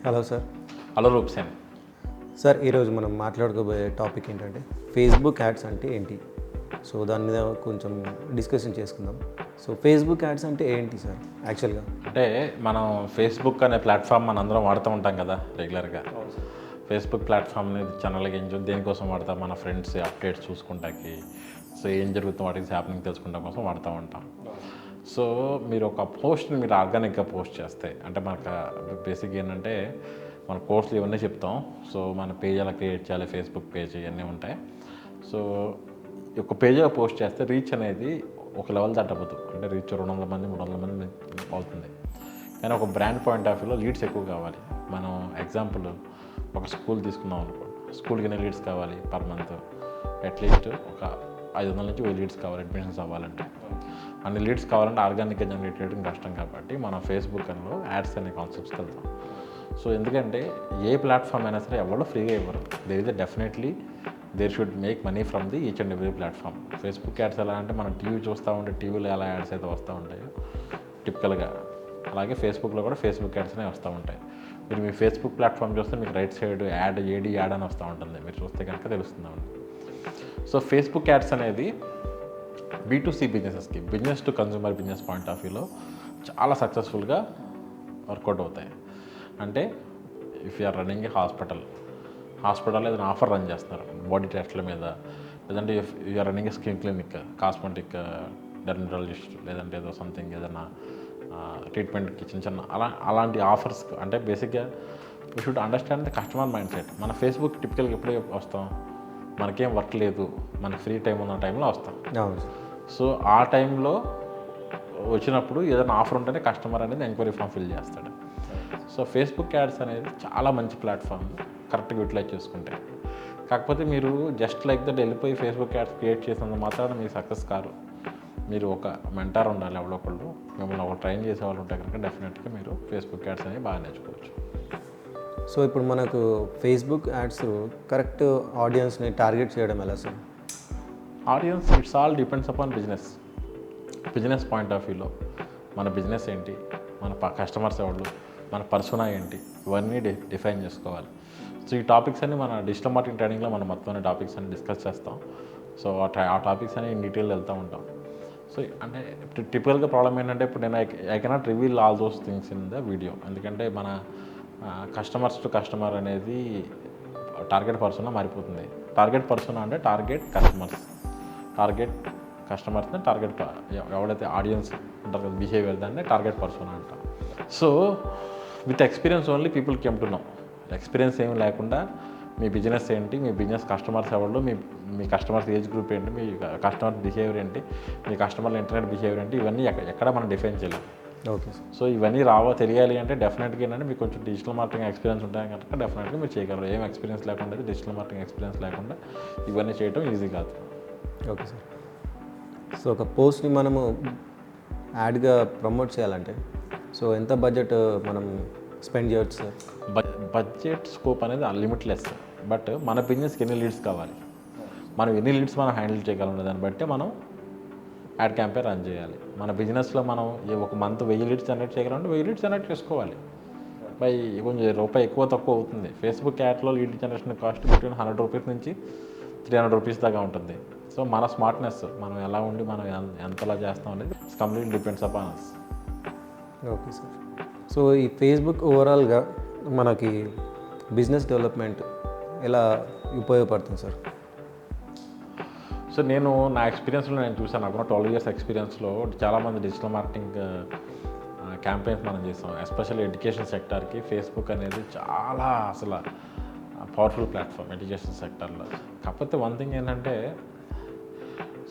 Hello sir. Hello రూప్సేన్. Sir, ఈరోజు మనం మాట్లాడుకోబోయే topic ఏంటంటే ఫేస్బుక్ యాడ్స్ అంటే ఏంటి? సో దాని మీద కొంచెం డిస్కషన్ చేసుకుందాం. సో ఫేస్బుక్ యాడ్స్ అంటే ఏంటి సార్ యాక్చువల్గా? అంటే మనం ఫేస్బుక్ అనే ప్లాట్ఫామ్ మన అందరం వాడుతూ ఉంటాం కదా రెగ్యులర్గా. ఫేస్బుక్ ప్లాట్ఫామ్ని ఛానల్గా దేనికోసం వాడతాం? మన ఫ్రెండ్స్ అప్డేట్స్ చూసుకుంటాకి, సో ఏం జరుగుతుందో వాటికి హ్యాపెనింగ్ తెలుసుకుంటా కోసం వాడుతూ ఉంటాం. సో మీరు ఒక పోస్ట్ని మీరు ఆర్గానిక్గా పోస్ట్ చేస్తే, అంటే మనకు బేసిక్ ఏంటంటే మన కోర్సులు ఇవన్నీ చెప్తాం. సో మన పేజ్ ఎలా క్రియేట్ చేయాలి, ఫేస్బుక్ పేజ్ ఇవన్నీ ఉంటాయి. సో ఒక పేజ్లో పోస్ట్ చేస్తే రీచ్ అనేది ఒక లెవెల్ దాటపోదు. అంటే రీచ్ 200 మంది 300 మంది అవుతుంది. కానీ ఒక బ్రాండ్ పాయింట్ ఆఫ్ వ్యూలో లీడ్స్ ఎక్కువ కావాలి. మనం ఎగ్జాంపుల్ ఒక స్కూల్ తీసుకున్నాం అనుకోండి, స్కూల్కి ఎన్ని లీడ్స్ కావాలి పర్ మంత్? అట్లీస్ట్ ఒక 500 నుంచి 1000 లీడ్స్ కావాలి అడ్మిషన్స్ అవ్వాలంటే. అన్ని లీడ్స్ కావాలంటే ఆర్గానిక్గా జనరేట్ చేయడం కష్టం. కాబట్టి మనం ఫేస్బుక్ అందులో యాడ్స్ అనే కాన్సెప్ట్స్కి వెళ్తాం. సో ఎందుకంటే ఏ ప్లాట్ఫామ్ అయినా సరే ఎవరో ఫ్రీగా ఇవ్వరు. Definitely there should make money from the each and every platform. Facebook ads ఎలా అంటే మనం టీవీ చూస్తూ ఉంటే టీవీలో ఎలా యాడ్స్ అయితే వస్తూ ఉంటాయో టిపికల్గా, అలాగే ఫేస్బుక్లో కూడా ఫేస్బుక్ యాడ్స్నే వస్తూ ఉంటాయి. మీరు మీ ఫేస్బుక్ ప్లాట్ఫామ్ చూస్తే మీకు రైట్ సైడ్ యాడ్ అని వస్తూ ఉంటుంది. మీరు చూస్తే కనుక తెలుస్తుందండి. సో ఫేస్బుక్ యాడ్స్ అనేది B2C బిజినెసెస్కి, business to consumer business point of వ్యూలో చాలా సక్సెస్ఫుల్గా వర్కౌట్ అవుతాయి. అంటే if you're running a hospital ఏదైనా ఆఫర్ రన్ చేస్తున్నారు బాడీ టెస్ట్ల మీద, లేదంటే if you're running a skin clinic, cosmetic dermatologist, లేదంటే ఏదో సంథింగ్ ఏదైనా ట్రీట్మెంట్కి చిన్న అలాంటి ఆఫర్స్. అంటే బేసిక్గా we should understand the customer mind set. మన ఫేస్బుక్ టిపికల్గా ఎప్పుడే వస్తాం, మనకేం వర్క్ లేదు, మనకి ఫ్రీ టైం ఉన్న టైంలో వస్తాం. సో ఆ టైంలో వచ్చినప్పుడు ఏదైనా ఆఫర్ ఉంటేనే కస్టమర్ అనేది ఎంక్వైరీ ఫామ్ ఫిల్ చేస్తాడు. సో ఫేస్బుక్ యాడ్స్ అనేది చాలా మంచి ప్లాట్ఫామ్ కరెక్ట్గా యూటిలైజ్ చేసుకుంటే. కాకపోతే మీరు జస్ట్ లైక్ దట్ వెళ్ళిపోయి ఫేస్బుక్ యాడ్స్ క్రియేట్ చేసినంత మాత్రాన మీరు సక్సెస్ కారు. మీరు ఒక మెంటార్ ఉండాలి, ఎవరొకళ్ళు మిమ్మల్ని ఒక ట్రైన్ చేసే వాళ్ళు ఉంటే కనుక డెఫినెట్గా మీరు ఫేస్బుక్ యాడ్స్ అనేవి బాగా నేర్చుకోవచ్చు. సో ఇప్పుడు మనకు ఫేస్బుక్ యాడ్స్ కరెక్ట్ ఆడియన్స్ని టార్గెట్ చేయడం ఎలా sir? Audience it's all depends upon business point of వ్యూలో మన బిజినెస్ ఏంటి, మన కస్టమర్స్ ఎవరు, మన పర్సోనా ఏంటి, ఇవన్నీ డిఫైన్ చేసుకోవాలి. సో ఈ టాపిక్స్ అన్ని మన డిజిటల్ మార్కెటింగ్ ట్రైనింగ్లో మనం మొత్తం టాపిక్స్ అన్ని డిస్కస్ చేస్తాం. సో ఆ టాపిక్స్ అన్ని ఇన్ డీటెయిల్ వెళ్తూ ఉంటాం. సో అంటే టిపికల్గా ప్రాబ్లం ఏంటంటే ఇప్పుడు నేను I cannot reveal all those things in the video. ఎందుకంటే మన కస్టమర్స్ టు కస్టమర్ అనేది టార్గెట్ పర్సన్గా మారిపోతుంది. టార్గెట్ పర్సన్ అంటే టార్గెట్ కస్టమర్స్ని టార్గెట్ ఎవడైతే ఆడియన్స్ ఉంటారు కదా బిహేవియర్, దాన్ని టార్గెట్ పర్సన్ అంట. So with experience only people కెమ్ టు నో. ఎక్స్పీరియన్స్ ఏమి లేకుండా మీ బిజినెస్ ఏంటి, మీ బిజినెస్ కస్టమర్స్ ఎవరు, మీ కస్టమర్స్ ఏజ్ గ్రూప్ ఏంటి, మీ కస్టమర్ బిహేవియర్ ఏంటి, మీ కస్టమర్ల ఇంటర్నెట్ బిహేవియర్ ఏంటి, ఇవన్నీ ఎక్కడ మనం డిఫైన్ చేయలేం. Okay sir. సో ఇవన్నీ తెలియాలి అంటే డెఫినెట్గా ఏంటంటే మీకు కొంచెం డిజిటల్ మార్కెటింగ్ ఎక్స్పీరియన్స్ ఉంటాయి కనుక డెఫినెట్గా మీరు చేయగలరు. ఏం ఎక్స్పీరియన్స్ లేకుండా, డిజిటల్ మార్కెటింగ్ ఎక్స్పీరియన్స్ లేకుండా ఇవన్నీ చేయడం ఈజీ కాదు. Okay sir. సో ఒక పోస్ట్ని మనము యాడ్గా ప్రమోట్ చేయాలంటే సో ఎంత బడ్జెట్ మనం స్పెండ్ చేయవచ్చు సార్? బడ్జెట్ స్కోప్ అనేది లిమిట్లెస్. బట్ మన బిజినెస్కి ఎన్ని లీడ్స్ కావాలి, మనం ఎన్ని లీడ్స్ మనం హ్యాండిల్ చేయగలం దాన్ని బట్టి మనం యాడ్ క్యాంపెయిన్ రన్ చేయాలి. మన బిజినెస్లో మనం ఒక మంత్ 1000 లీడ్స్ జనరేట్ చేయగలంటే 1000 లీడ్స్ జనరేట్ చేసుకోవాలి. బై కొంచెం రూపాయి ఎక్కువ తక్కువ అవుతుంది. ఫేస్బుక్ యాడ్లో lead generation cost between 100 rupees నుంచి 300 రూపీస్ దాకా ఉంటుంది. సో మన స్మార్ట్నెస్, మనం ఎలా ఉండి మనం ఎంతలా చేస్తాం అనేది complete depends upon us. Okay sir. So ఈ ఫేస్బుక్ ఓవరాల్గా మనకి బిజినెస్ డెవలప్మెంట్ ఎలా ఉపయోగపడుతుంది సార్? సో నా ఎక్స్పీరియన్స్లో నేను చూసాను. నాకు 12 ఇయర్స్ ఎక్స్పీరియన్స్లో చాలామంది డిజిటల్ మార్కెటింగ్ క్యాంపెయిన్స్ మనం చేస్తాం. ఎస్పెషల్లీ ఎడ్యుకేషన్ సెక్టార్కి ఫేస్బుక్ అనేది చాలా అసలు పవర్ఫుల్ ప్లాట్ఫామ్ ఎడ్యుకేషన్ సెక్టార్లో. కాకపోతే వన్ థింగ్ ఏంటంటే,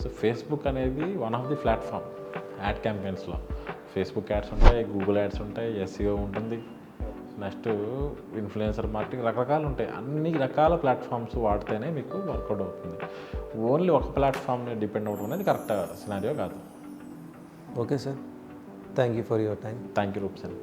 సో ఫేస్బుక్ అనేది one of the platform ad క్యాంపెయిన్స్లో. ఫేస్బుక్ యాడ్స్ ఉంటాయి, గూగుల్ యాడ్స్ ఉంటాయి, SEO ఉంటుంది, నెక్స్ట్ ఇన్ఫ్లుయెన్సర్ మార్కెటింగ్, రకరకాలు ఉంటాయి. అన్ని రకాల ప్లాట్ఫామ్స్ వాడితేనే మీకు వర్కౌట్ అవుతుంది. ఓన్లీ ఒక ప్లాట్ఫామ్ని డిపెండ్ అవ్వడం అనేది కరెక్ట్ సినారియో కాదు. Okay sir. Thank you for your time. Thank you రూప్సన్.